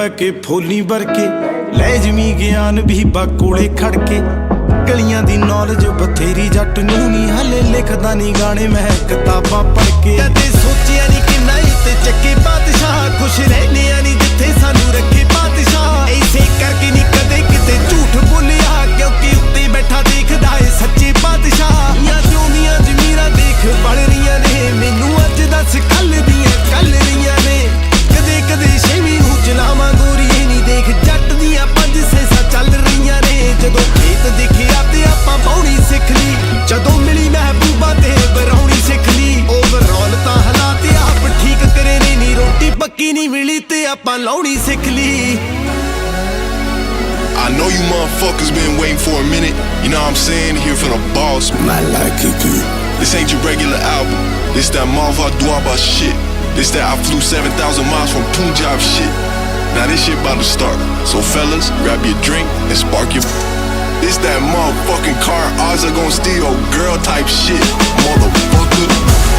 ਬਕੇ ਫੋਲੀ ਵਰਕੇ ਲੈ ਜਮੀ ਗਿਆਨ ਵੀ ਬਾਕੋਲੇ ਖੜ ਕੇ ਗਲੀਆਂ ਦੀ ਨੌਲੇਜ ਬਥੇਰੀ ਜੱਟ ਨੂੰ ਨਹੀਂ ਹਲੇ ਲਿਖਦਾ ਨਹੀਂ ਗਾਣੇ ਮੈਂ ਕਿਤਾਬਾਂ ਪੜ੍ਹ ਕੇ ਕਦੇ ਸੋਚਿਆ ਨਹੀਂ ਕਿ ਨਹੀਂ ਤੇ ਚੱਕੇ ਬਾਦਸ਼ਾਹ ਖੁਸ਼ ਰਹਿੰਦੇ ਆ ਨਹੀਂ ਜਿੱਥੇ ਸਾਨੂੰ ਰੱਖੇ ਬਾਦਸ਼ਾਹ ਐਸੇ ਕਰਕੇ ਨਹੀਂ ਕਦੇ ਕਿਤੇ ਝੂਠ ਬੋਲਿਆ ਕਿਉਂਕਿ ਉੱਤੇ ਬੈਠਾ ਦੇਖਦਾ ਏ ਸੱਚੇ ਬਾਦਸ਼ਾਹ ਯਾ ਜਿਉਂਦੀਆਂ ਜ਼ਮੀਰਾਂ ਦੇਖ ਬਣ ਰਹੀਆਂ ਨੇ ਮੈਨੂੰ ਅੱਜ ਦੱਸ ਕੱਲ ਦੀਆਂ ਕੱਲ ਰਹੀਆਂ ਨੇ ਕਦੇ ਕਦੇ ਛੇਵੀਂ ਨੂੰ ਚਲਾਵਾਂ ਗੋਰੀ ਨਹੀਂ ਦੇਖ ਜੱਟ ਦੀਆਂ ਪੰਜ ਸੈਸਾਂ ਚੱਲ ਰਹੀਆਂ ਨੇ ਜਦੋਂ ਖੇਤ ਦੇਖਿਆ ਤੇ ਆਪਾਂ ਬਾਉਣੀ ਸਿੱਖ ਲਈ ਜਦੋਂ ਮਿਲੀ ਮਹਿਬੂਬਾ ਤੇ ਬਰਾਉਣੀ ਸਿੱਖ ਲਈ ਓਵਰਆਲ ਤਾਂ ਹਾਲਾਤ ਆਪ ਠੀਕ ਕਰੇ ਨੇ ਨੀ ਰੋਟੀ ਪੱਕੀ ਨਹੀਂ ਮਿਲੀ ਤੇ ਆਪਾਂ ਲਾਉਣੀ ਸਿੱਖ ਲਈ I know you motherfuckers been waiting for a minute. You know what I'm saying? Here for the boss. I like it too. This ain't your regular album. This that Malva Dwaba shit. This that I flew 7,000 miles from Punjab shit. Now this shit about to start. So fellas, grab your drink and spark your. This that motherfucking car odds are gonna steal girl type shit, motherfucker.